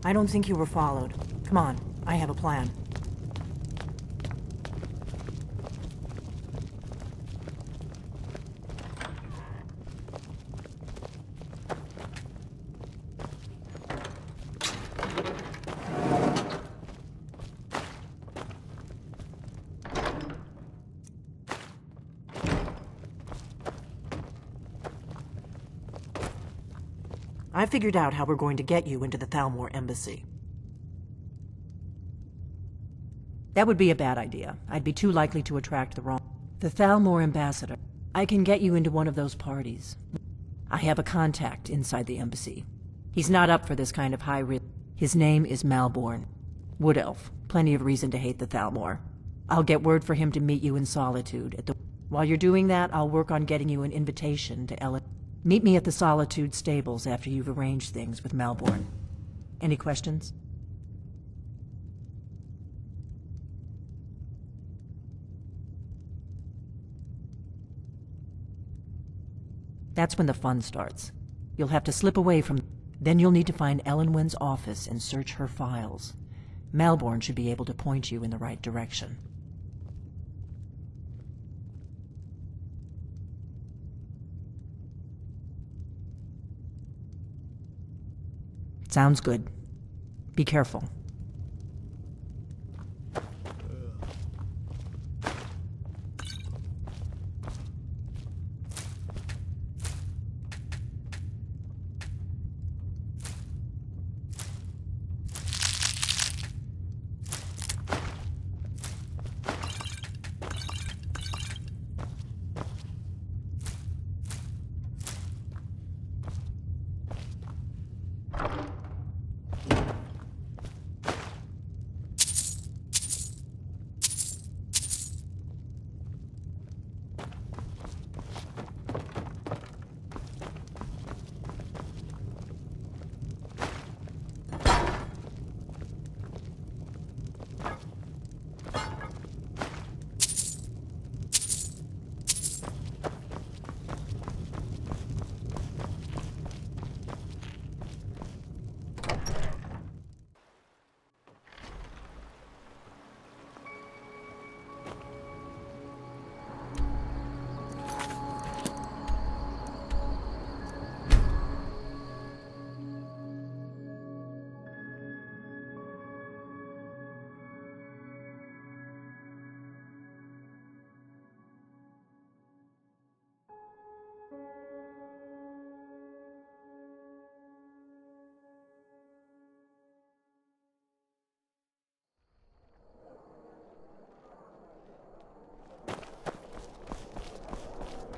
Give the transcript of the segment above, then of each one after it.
I don't think you were followed. Come on, I have a plan. I figured out how we're going to get you into the Thalmor embassy. That would be a bad idea. I'd be too likely to attract the wrong... The Thalmor ambassador. I can get you into one of those parties. I have a contact inside the embassy. He's not up for this kind of high risk. His name is Malborn. Wood Elf. Plenty of reason to hate the Thalmor. I'll get word for him to meet you in Solitude at the... While you're doing that, I'll work on getting you an invitation to Ellen. Meet me at the Solitude stables after you've arranged things with Malborn. Any questions? That's when the fun starts. You'll have to slip away from... Then you'll need to find Elenwen's office and search her files. Malborn should be able to point you in the right direction. Sounds good. Be careful.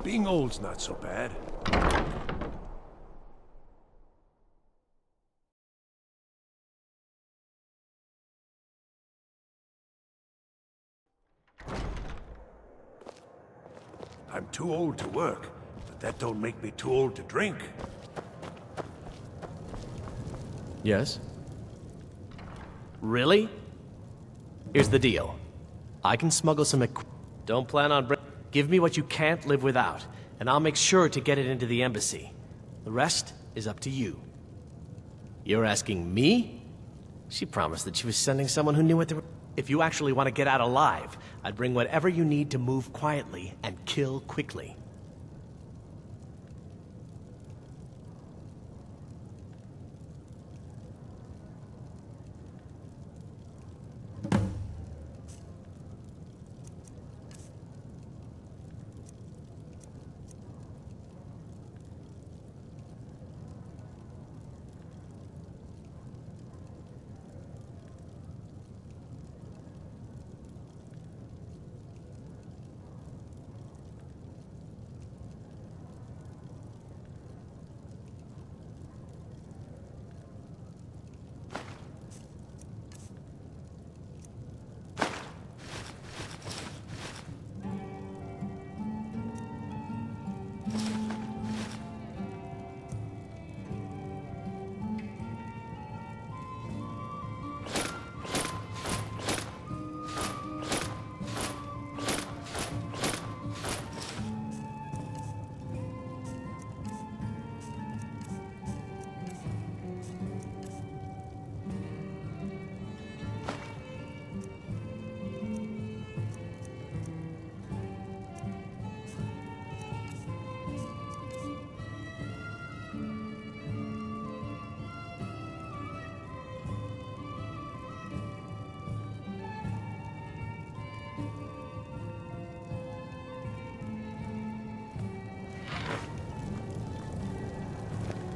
Being old's not so bad. I'm too old to work, but that don't make me too old to drink. Yes? Really? Here's the deal. I can smuggle some Don't plan on Give me what you can't live without, and I'll make sure to get it into the embassy. The rest is up to you. You're asking me? She promised that she was sending someone who knew what they were... If you actually want to get out alive, I'd bring whatever you need to move quietly and kill quickly.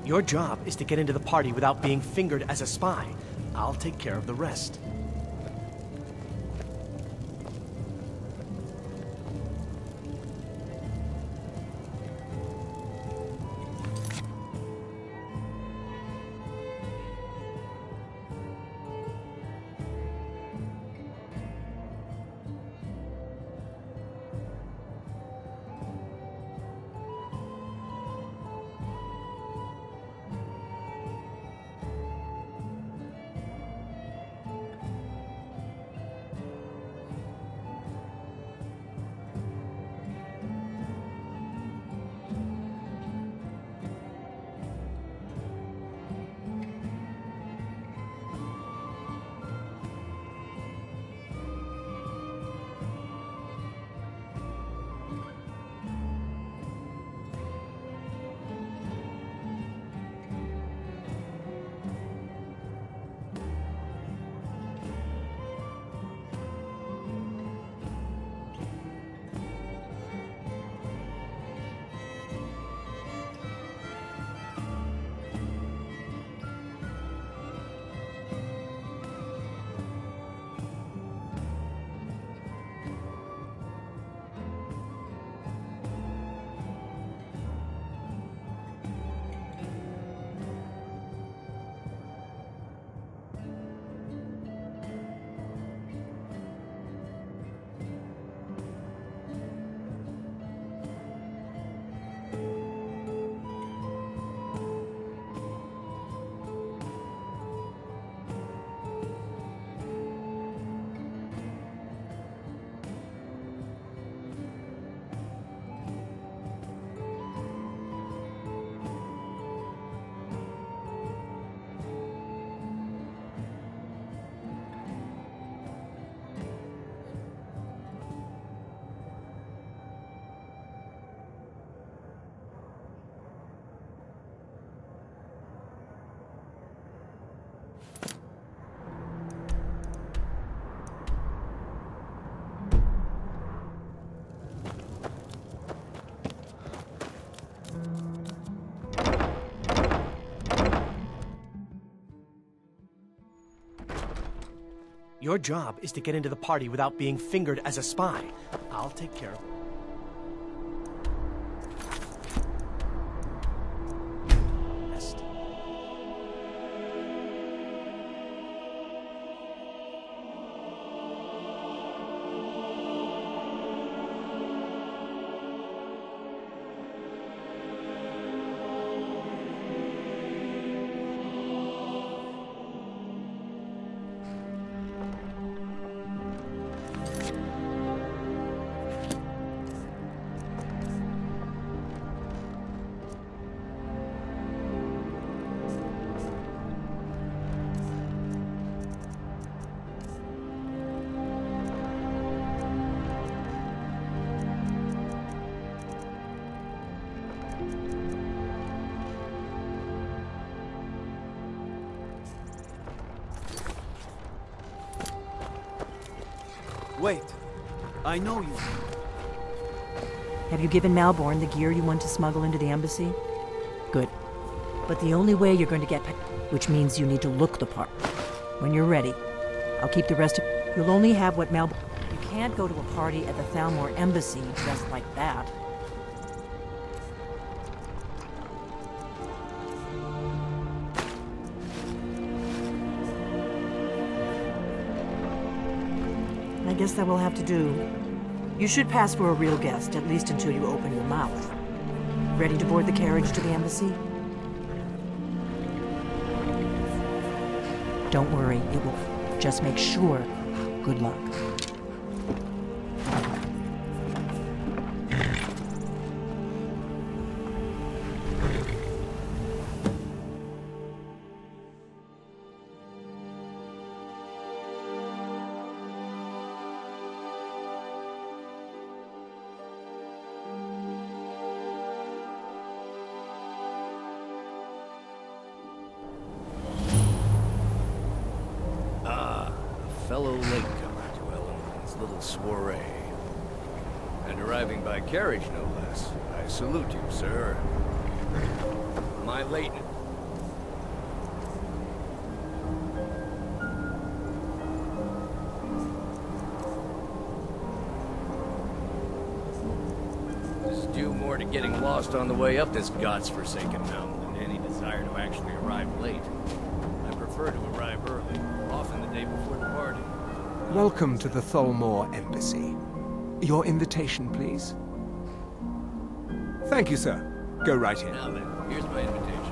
Your job is to get into the party without being fingered as a spy. I'll take care of the rest. Your job is to get into the party without being fingered as a spy. I'll take care of it. Wait, I know you. Have you given Malborn the gear you want to smuggle into the embassy? Good. But the only way you're going to get which means you need to look the part. When you're ready, I'll keep the rest of... You'll only have what Malborn... You can't go to a party at the Thalmor embassy dressed like that. I guess that will have to do. You should pass for a real guest, at least until you open your mouth. Ready to board the carriage to the embassy? Don't worry, it will. Just make sure. Good luck. Fellow latecomer to Eleanor's little soiree. And arriving by carriage, no less. I salute you, sir. My Leighton, due more to getting lost on the way up this god's-forsaken mountain than any desire to actually arrive late. I prefer to arrive early, often the day before the party. Welcome to the Tholmor Embassy. Your invitation, please. Thank you, sir. Go right in. Now then, here's my invitation.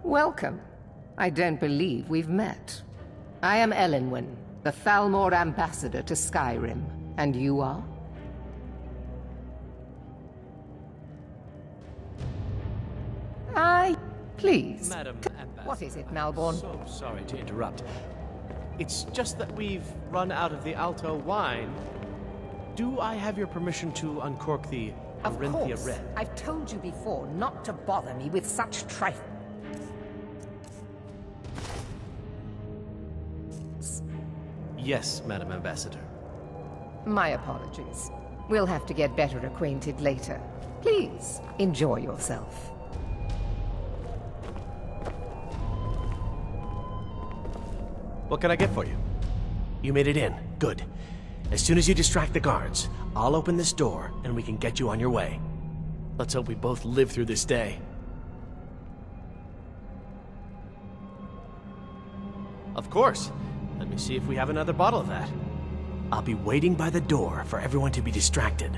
Welcome. I don't believe we've met. I am Elenwen, the Thalmor ambassador to Skyrim. And you are? Please. Madam Ambassador, What is it, Malborn? So sorry to interrupt. It's just that we've run out of the Alto wine. Do I have your permission to uncork the Of Arinthia course. Red? I've told you before not to bother me with such trifle. Yes, Madam Ambassador. My apologies. We'll have to get better acquainted later. Please, enjoy yourself. What can I get for you? You made it in. Good. As soon as you distract the guards, I'll open this door and we can get you on your way. Let's hope we both live through this day. Of course. Let me see if we have another bottle of that. I'll be waiting by the door for everyone to be distracted.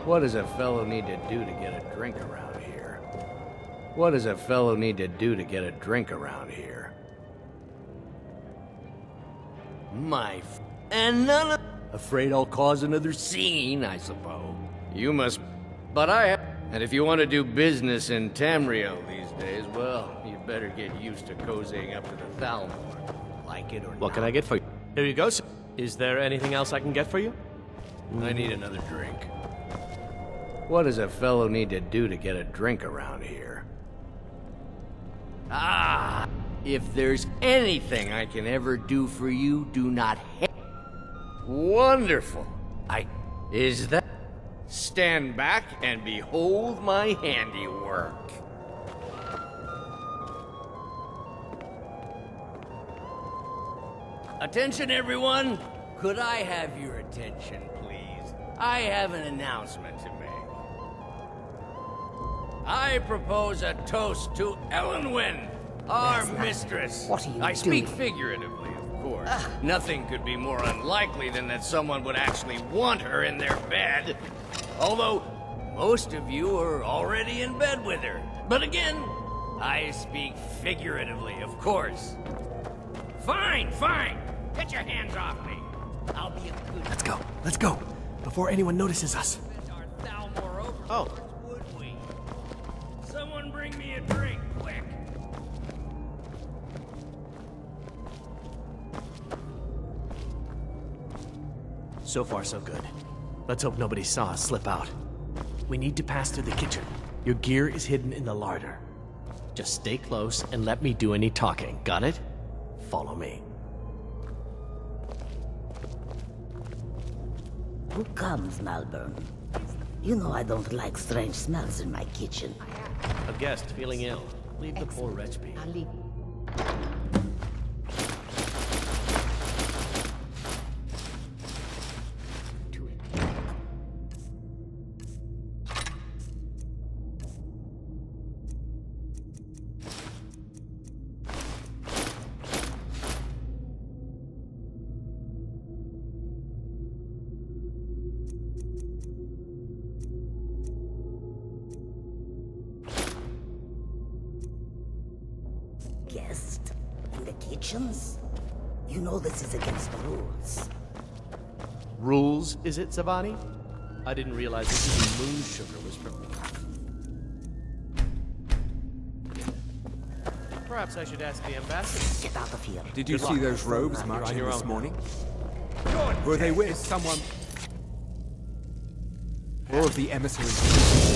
What does a fellow need to do to get a drink around here? What does a fellow need to do to get a drink around here? And none of... Afraid I'll cause another scene, I suppose. You must... But I... And if you want to do business in Tamriel these days, well, you'd better get used to cozying up to the Thalmor. Like it or not. What can I get for you? Here you go, sir. Is there anything else I can get for you? I need another drink. What does a fellow need to do to get a drink around here? Ah! If there's anything I can ever do for you, do not Wonderful! Is that... Stand back and behold my handiwork. Attention, everyone! Could I have your attention, please? I have an announcement to make. I propose a toast to Elenwen, our mistress. What are you I speak doing? figuratively, of course. Nothing could be more unlikely than that someone would actually want her in their bed. Although, most of you are already in bed with her. But again, I speak figuratively, of course. Fine, fine. Get your hands off me. I'll be a good... Let's go. Before anyone notices us. Our Thalmor overlords, Oh. would we? Someone bring me a drink, quick. So far, so good. Let's hope nobody saw us slip out. We need to pass through the kitchen. Your gear is hidden in the larder. Just stay close and let me do any talking. Got it? Follow me. Who comes, Malborn? You know I don't like strange smells in my kitchen. A guest feeling ill. Leave the poor wretch be. I'll leave. Guest? In the kitchens? You know this is against the rules. Rules, is it, Savani? I didn't realize that even moon sugar was Perhaps I should ask the ambassador. Get out of here. Did you Good see luck. those robes You're marching on your this own. morning? Who are they with? Someone... All of the emissaries...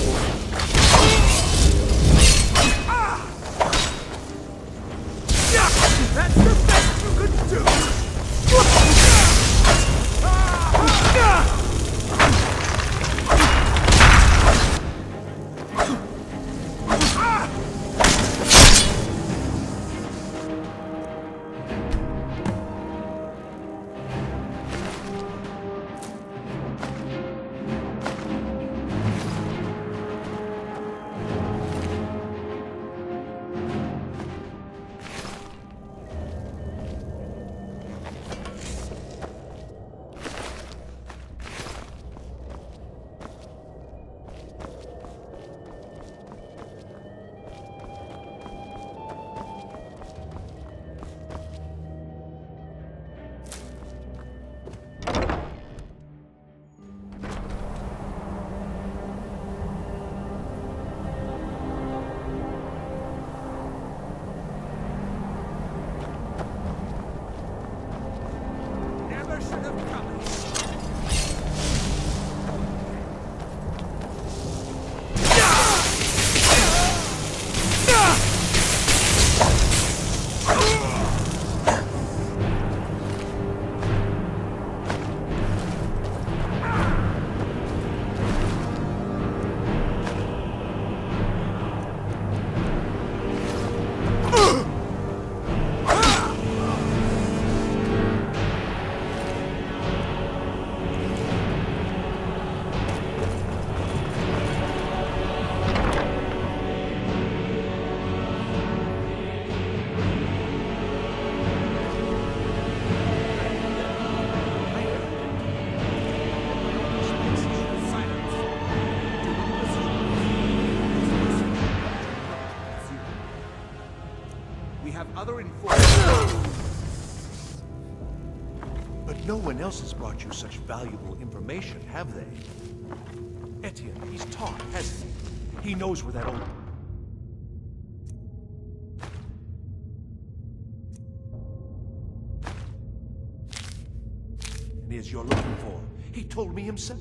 another informant. But no one else has brought you such valuable information, have they? Etienne, he's talked, hasn't he? He knows where that old... and is you're looking for. He told me himself.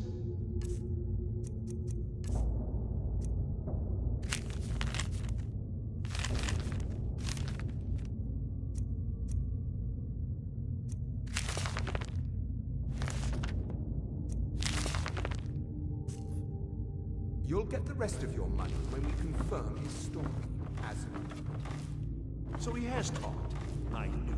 You'll get the rest of your money when we confirm his story, hasn't he? So he has talked. I knew it.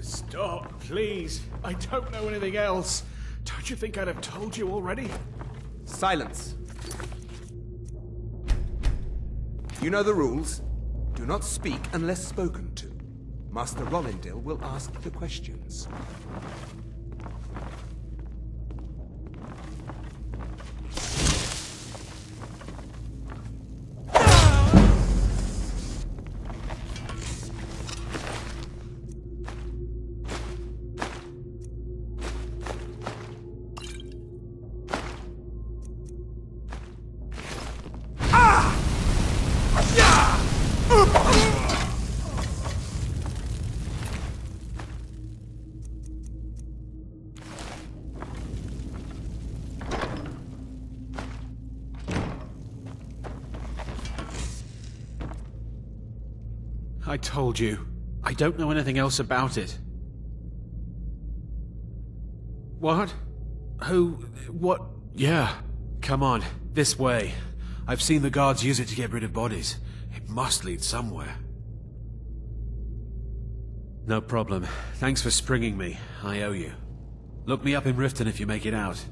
Stop, please. I don't know anything else. Don't you think I'd have told you already? Silence. You know the rules. Do not speak unless spoken to. Master Rollindil will ask the questions. I told you. I don't know anything else about it. What? Who? What? Yeah. Come on. This way. I've seen the guards use it to get rid of bodies. It must lead somewhere. No problem. Thanks for springing me. I owe you. Look me up in Riften if you make it out.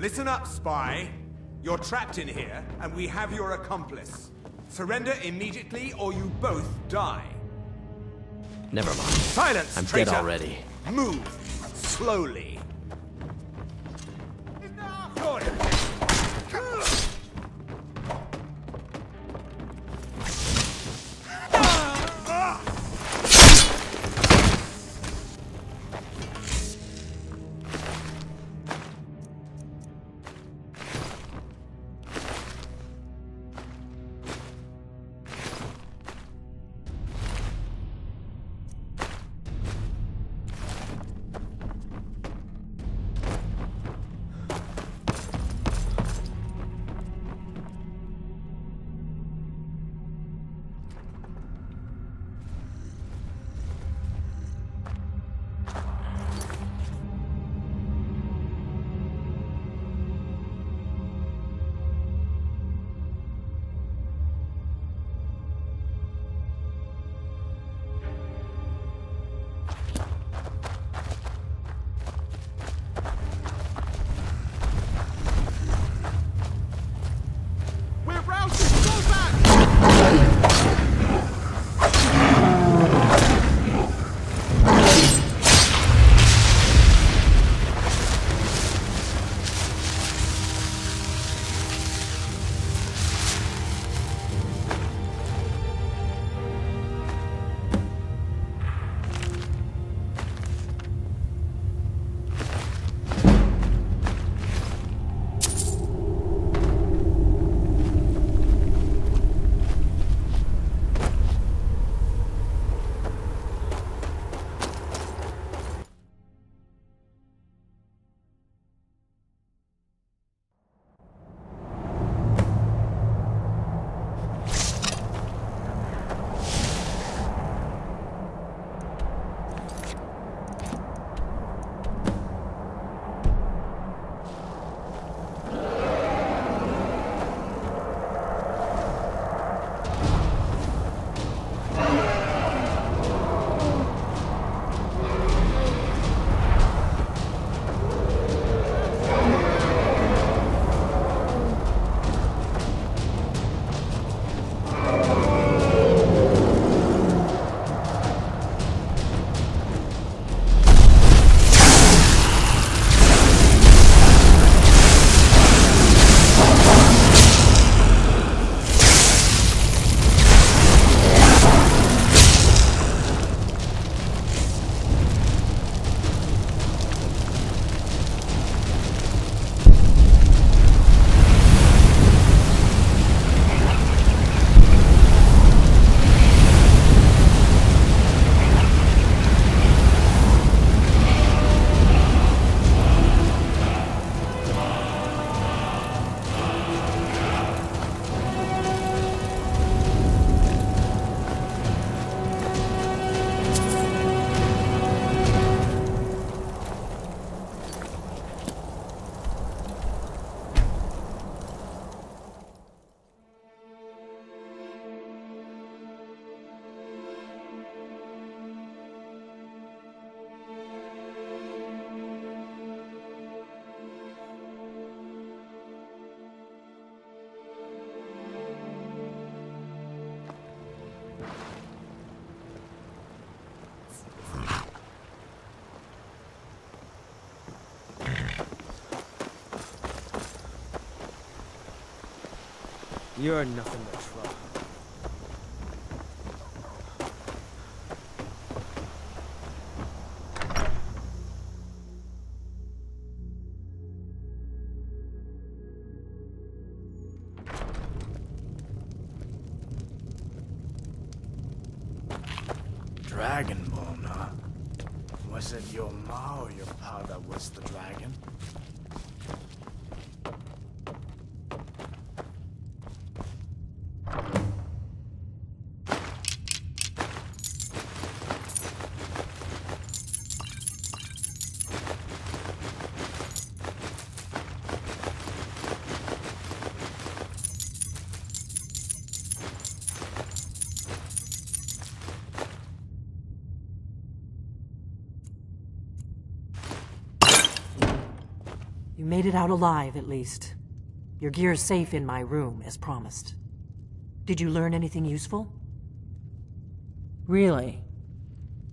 Listen up, spy. You're trapped in here, and we have your accomplice. Surrender immediately, or you both die. Never mind. Silence, I'm traitor! dead already. Move. Slowly. You're nothing but trouble. Dragonborn, huh? Was it your ma or your pa that was the dragon? You made it out alive, at least. Your gear's safe in my room, as promised. Did you learn anything useful? Really?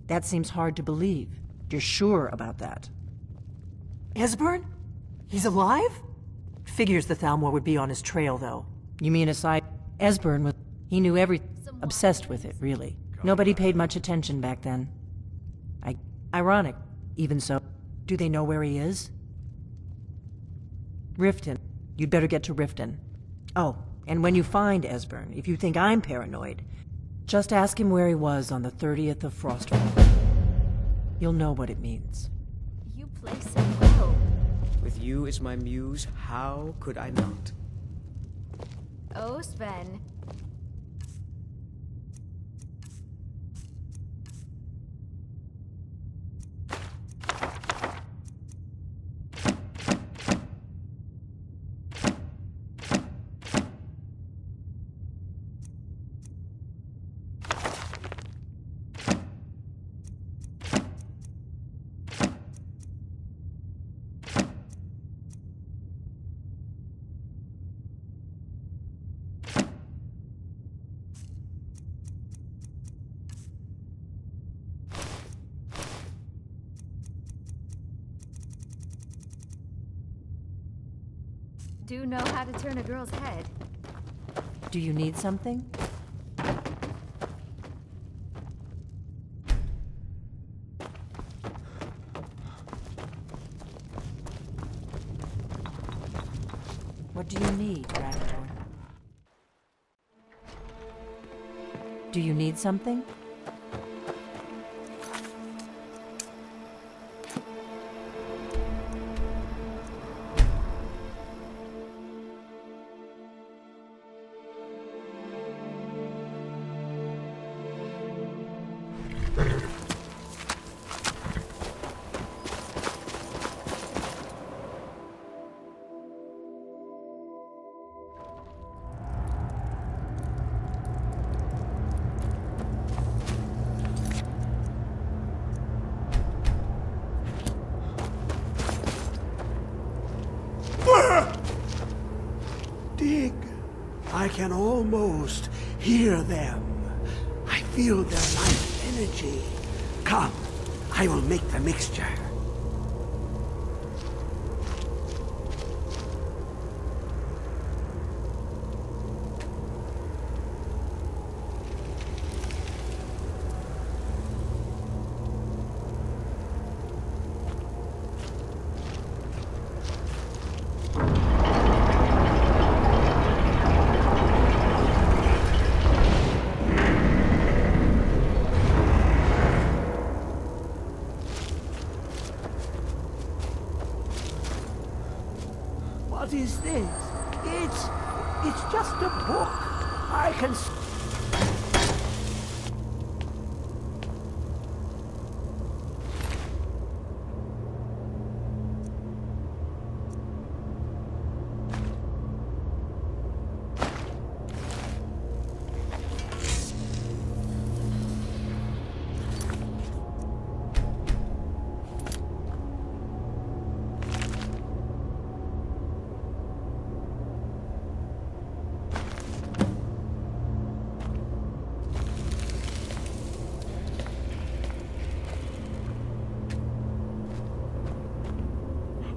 That seems hard to believe. You're sure about that? Esbern? He's alive? Figures the Thalmor would be on his trail, though. You mean aside... Esbern was... He knew everything. Obsessed with it, really. Nobody paid much attention back then. Ironic. Even so. Do they know where he is? Riften. You'd better get to Riften. Oh, and when you find Esbern, if you think I'm paranoid, just ask him where he was on the 30th of Frostfall. You'll know what it means. You play so well. With you as my muse, how could I not? Oh, Sven. Do know how to turn a girl's head. Do you need something? What do you need, Ragnar? Do you need something? Dig. I can almost hear them. I feel their life energy. Come, I will make the mixture. What is this? It's just a book. I can...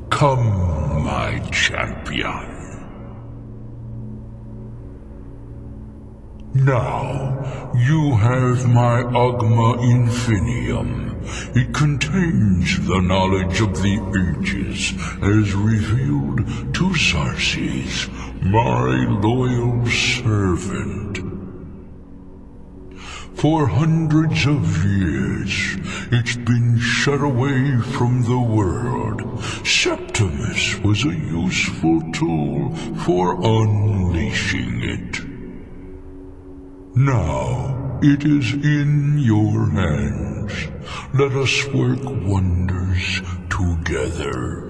Come, my champion. Now, you have my Agma Infinium. It contains the knowledge of the ages, as revealed to Sarces, my loyal servant. For hundreds of years, it's been shut away from the world. Septimus was a useful tool for unleashing it. Now, it is in your hands. Let us work wonders together.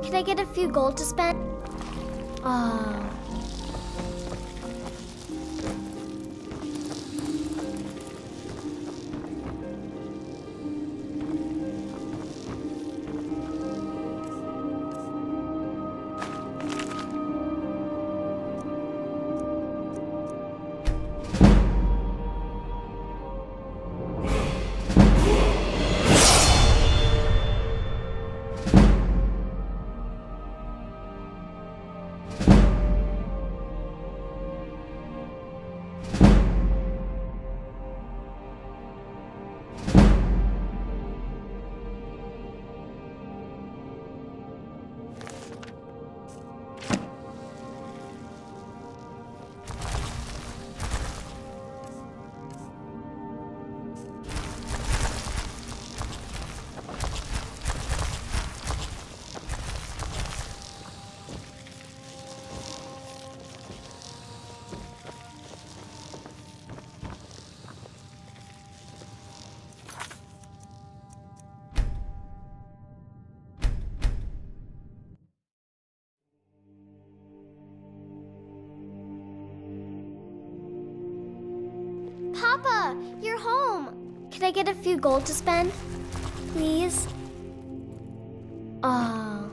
Can I get a few gold to spend? Oh. Papa, you're home. Can I get a few gold to spend? Please? Oh.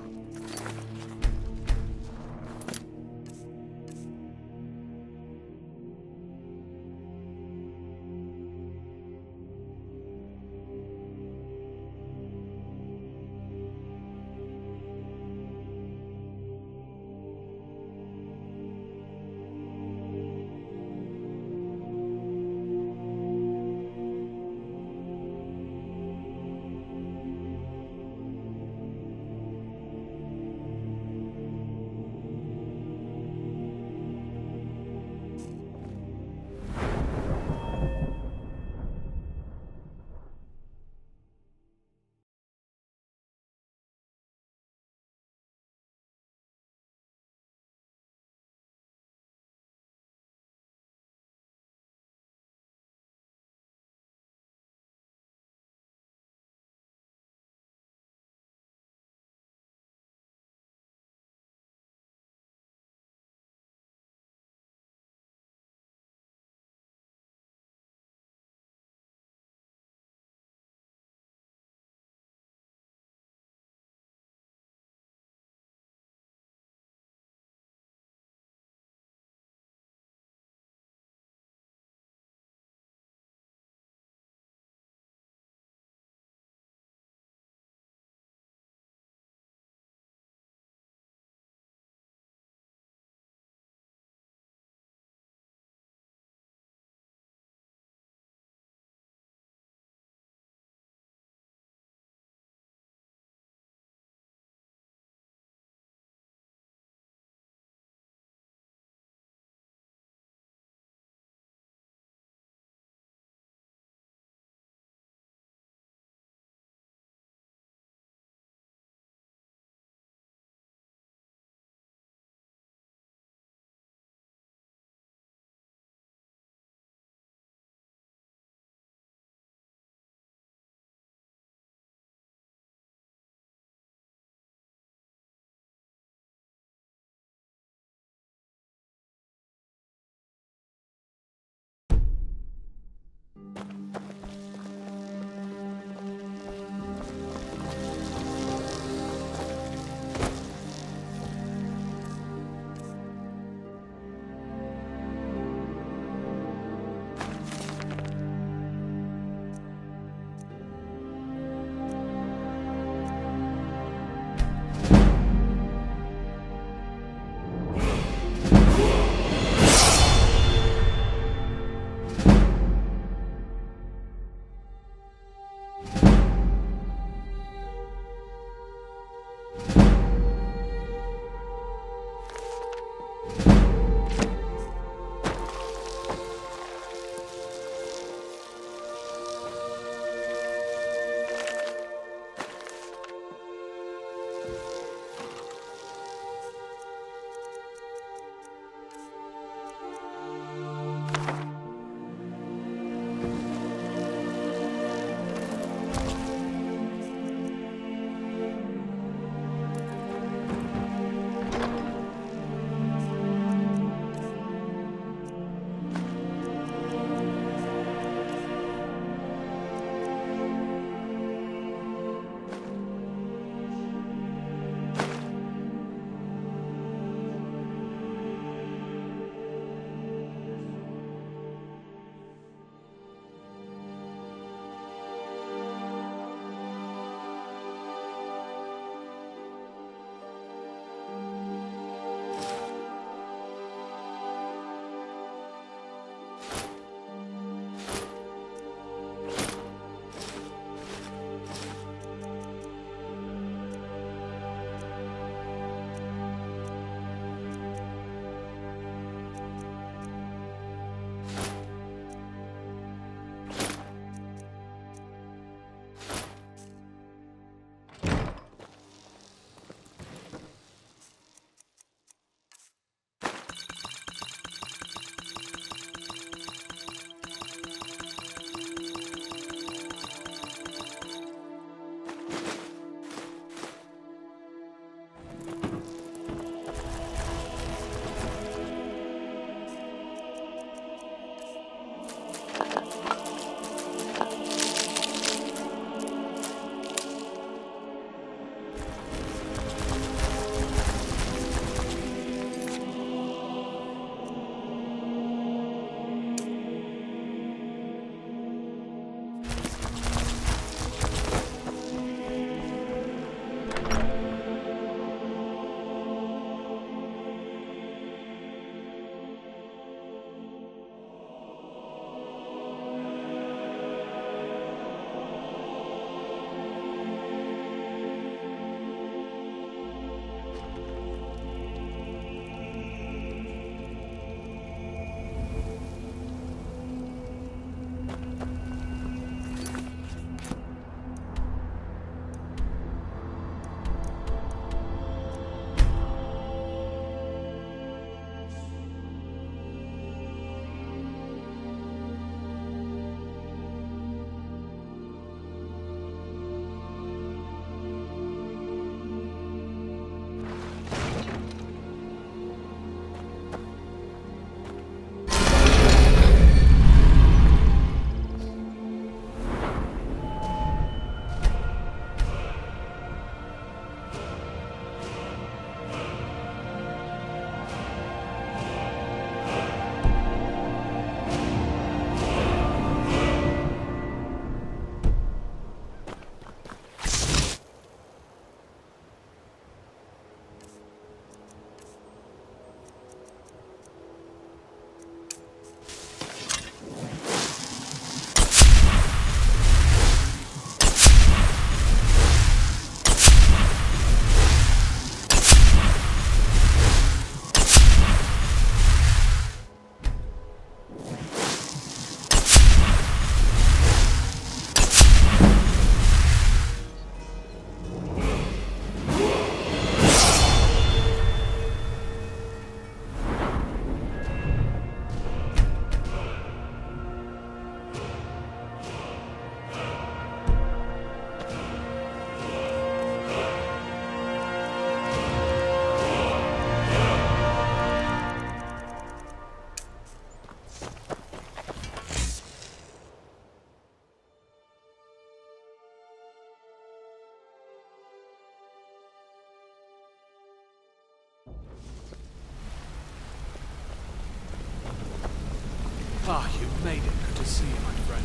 Ah, you made it. Good to see you, my friend.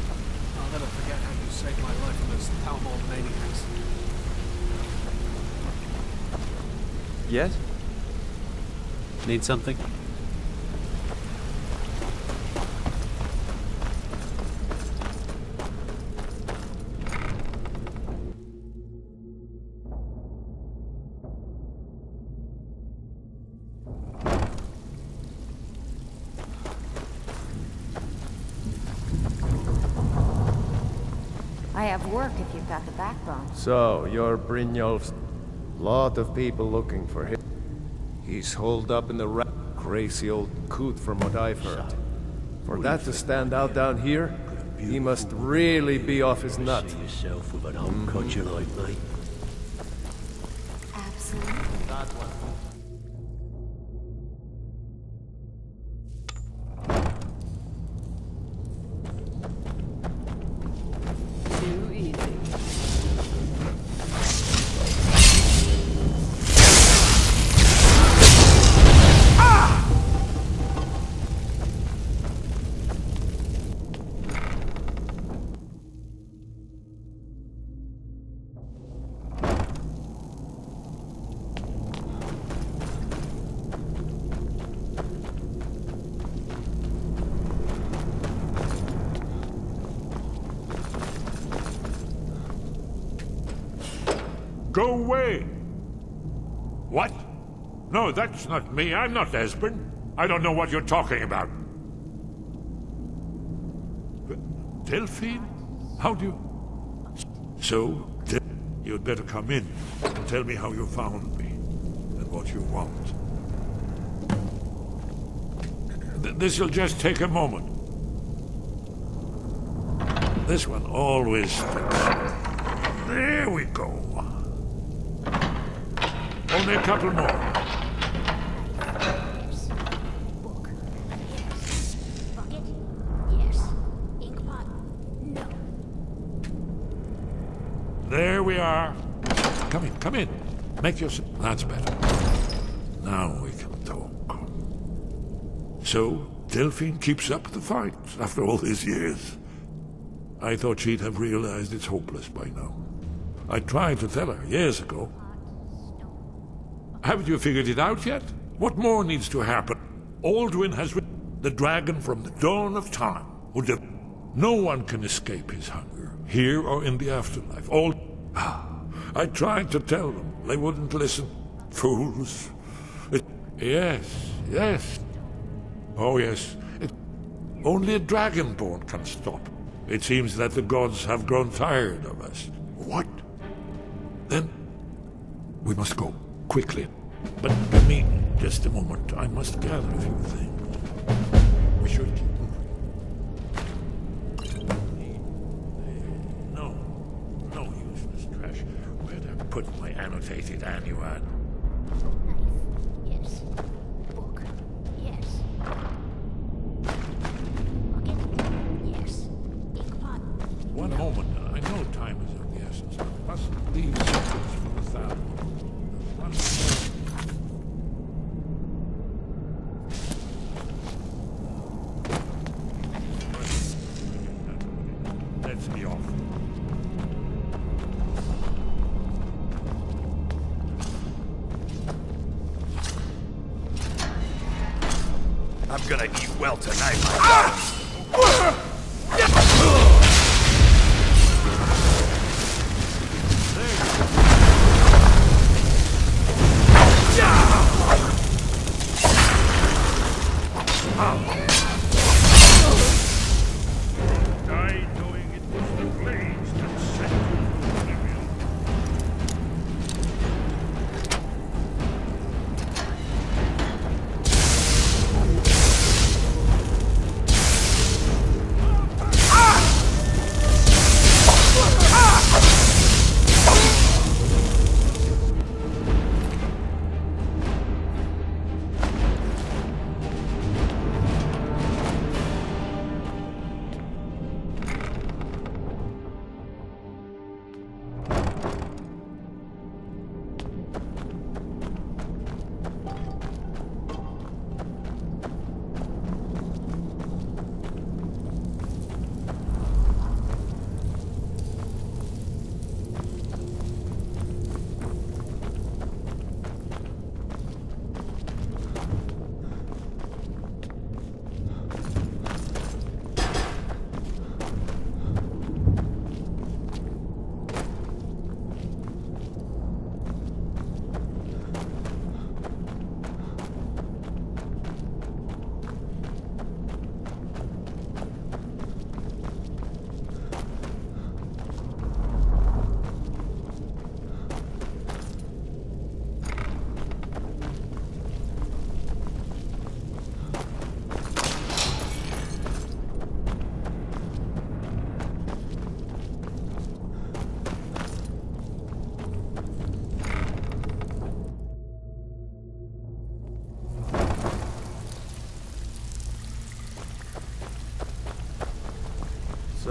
I'll never forget how you saved my life from those Thalmor maniacs. Yes? Need something? I have work if you've got the backbone. So, you're Brynjolf's... Lot of people looking for him. He's holed up in the crazy old coot from what I've heard. For that to stand out down here, he must really be off his nut. Yourself with an old codger like me. Absolutely. That one. Too easy. Go away! What? No, that's not me. I'm not Esbern. I don't know what you're talking about. Delphine? How do you... So, you'd better come in and tell me how you found me and what you want. This'll just take a moment. This one always sticks. There we go. Only a couple more. Book. Yes. Bucket. Yes. Inkpot. No. There we are. Come in, come in. Make yourself... That's better. Now we can talk. So, Delphine keeps up the fight after all these years. I thought she'd have realized it's hopeless by now. I tried to tell her years ago. Haven't you figured it out yet? What more needs to happen? Alduin has the dragon from the dawn of time. No one can escape his hunger, here or in the afterlife. I tried to tell them. They wouldn't listen. Fools. Yes. Oh, yes. Only a dragonborn can stop. It seems that the gods have grown tired of us. What? Then we must go. Quickly. But give me just a moment. I must gather a few things. We should keep moving. No useless trash. Where'd I put my annotated annual? Knife. Yes. Book. Yes. Bucket. Yes. Inkpot. One moment. I know time is of the essence. I must leave secrets for the thousand. One moment. Let's be off. I'm gonna eat well tonight, my son. Die knowing it was the blades that set you to oblivion.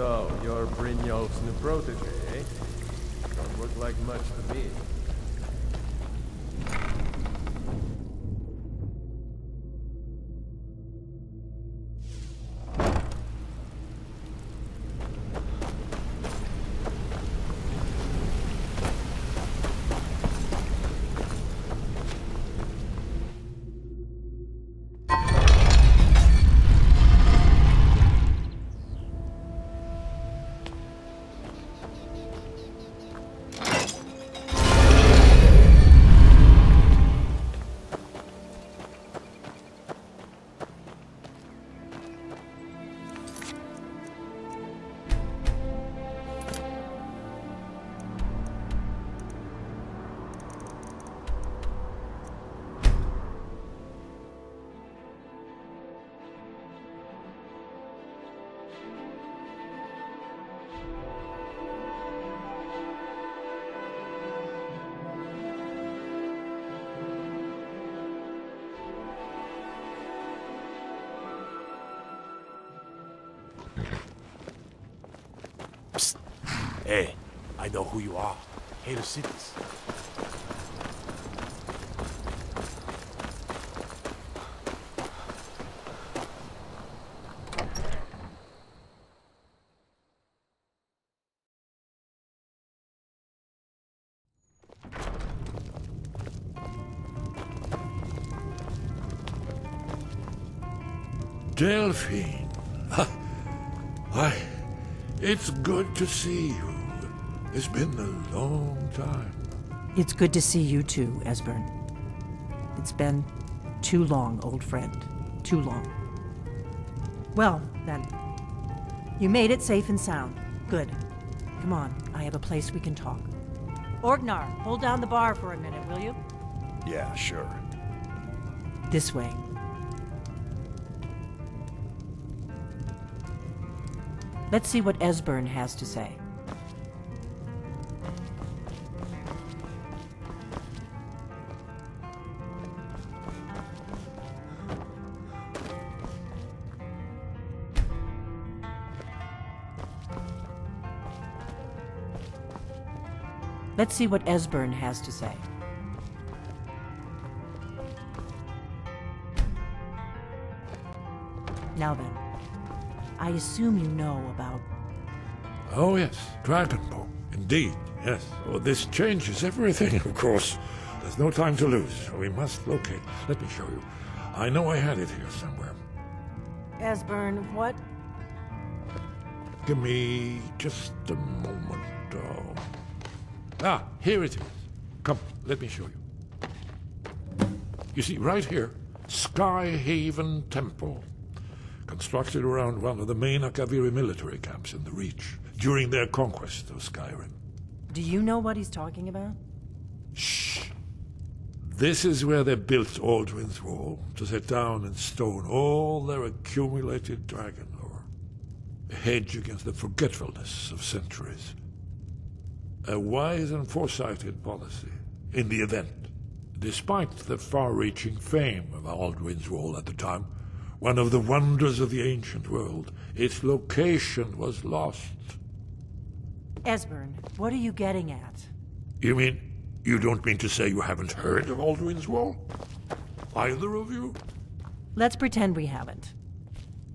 So, you're Brynjolf's new protege, eh? Don't look like much to me. Hey, I know who you are. Hail of Cities. Delphine. Why, it's good to see you. It's been a long time. It's good to see you too, Esbern. It's been too long, old friend. Too long. Well, then. You made it safe and sound. Good. Come on, I have a place we can talk. Orgnar, hold down the bar for a minute, will you? Yeah, sure. This way. Let's see what Esbern has to say. Let's see what Esbern has to say. Now then, I assume you know about... Oh yes, Dragonborn. Indeed, yes. Oh, this changes everything, of course. There's no time to lose. We must locate. Let me show you. I know I had it here somewhere. Esbern, what? Give me just a moment. Here it is. Come, let me show you. You see, right here, Skyhaven Temple. Constructed around one of the main Akaviri military camps in the Reach during their conquest of Skyrim. Do you know what he's talking about? Shh! This is where they built Alduin's Wall, to set down in stone all their accumulated dragon lore. A hedge against the forgetfulness of centuries. A wise and foresighted policy, in the event. Despite the far-reaching fame of Alduin's Wall at the time, one of the wonders of the ancient world, its location was lost. Esbern, what are you getting at? You mean, you don't mean to say you haven't heard of Alduin's Wall? Either of you? Let's pretend we haven't.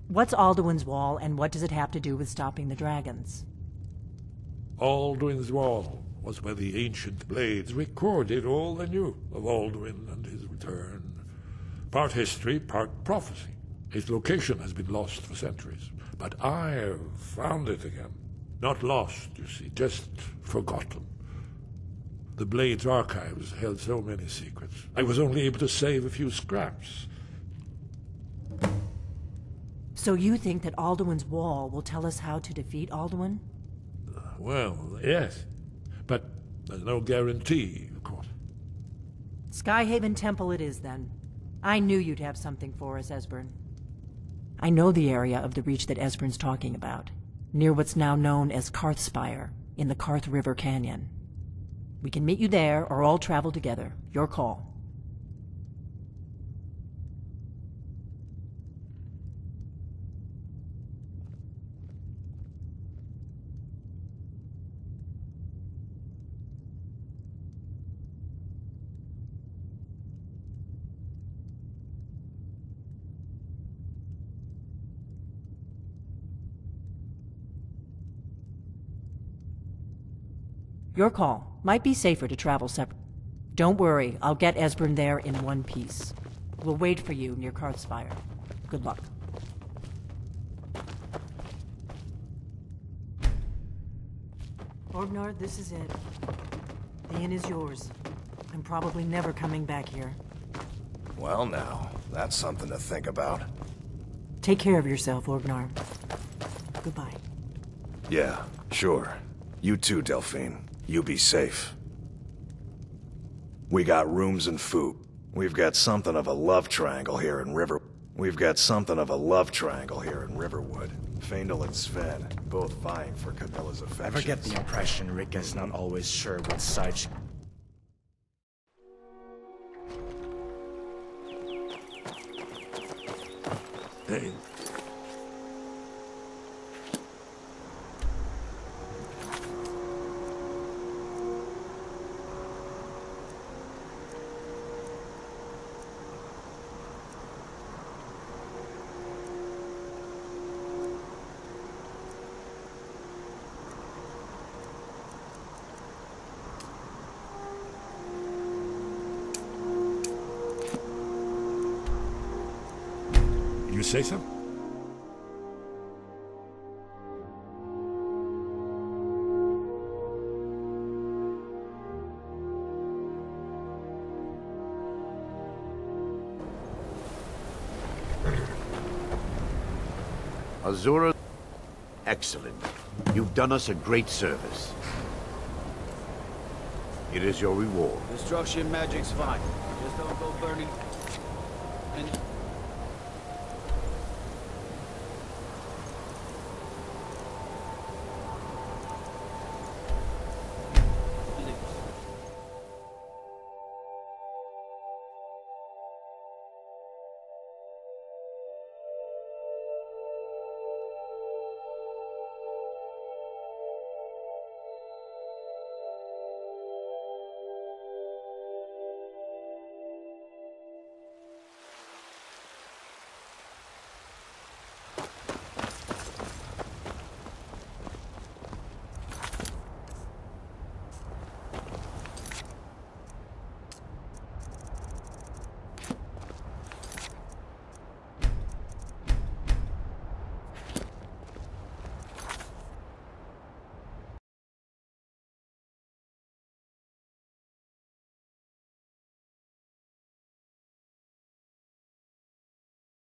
What's Alduin's Wall, and what does it have to do with stopping the dragons? Alduin's Wall was where the ancient blades recorded all they knew of Alduin and his return. Part history, part prophecy. Its location has been lost for centuries, but I've found it again. Not lost, you see, just forgotten. The Blade's archives held so many secrets. I was only able to save a few scraps. So you think that Alduin's Wall will tell us how to defeat Alduin? Well, yes. But there's no guarantee, of course. Skyhaven Temple it is, then. I knew you'd have something for us, Esbern. I know the area of the Reach that Esbern's talking about, near what's now known as Karthspire, in the Karth River Canyon. We can meet you there, or all travel together. Your call. Your call. Might be safer to travel separate. Don't worry, I'll get Esbern there in one piece. We'll wait for you near Karthspire. Good luck. Orgnar, this is it. The inn is yours. I'm probably never coming back here. Well now, that's something to think about. Take care of yourself, Orgnar. Goodbye. Yeah, sure. You too, Delphine. You be safe. We got rooms and food. We've got something of a love triangle here in Riverwood. Faendal and Sven, both vying for Camilla's affections. I get the impression Rika's not always sure what side she... Hey. You say so? Azura, excellent. You've done us a great service. It is your reward. Destruction magic's fine. Just don't go burning. And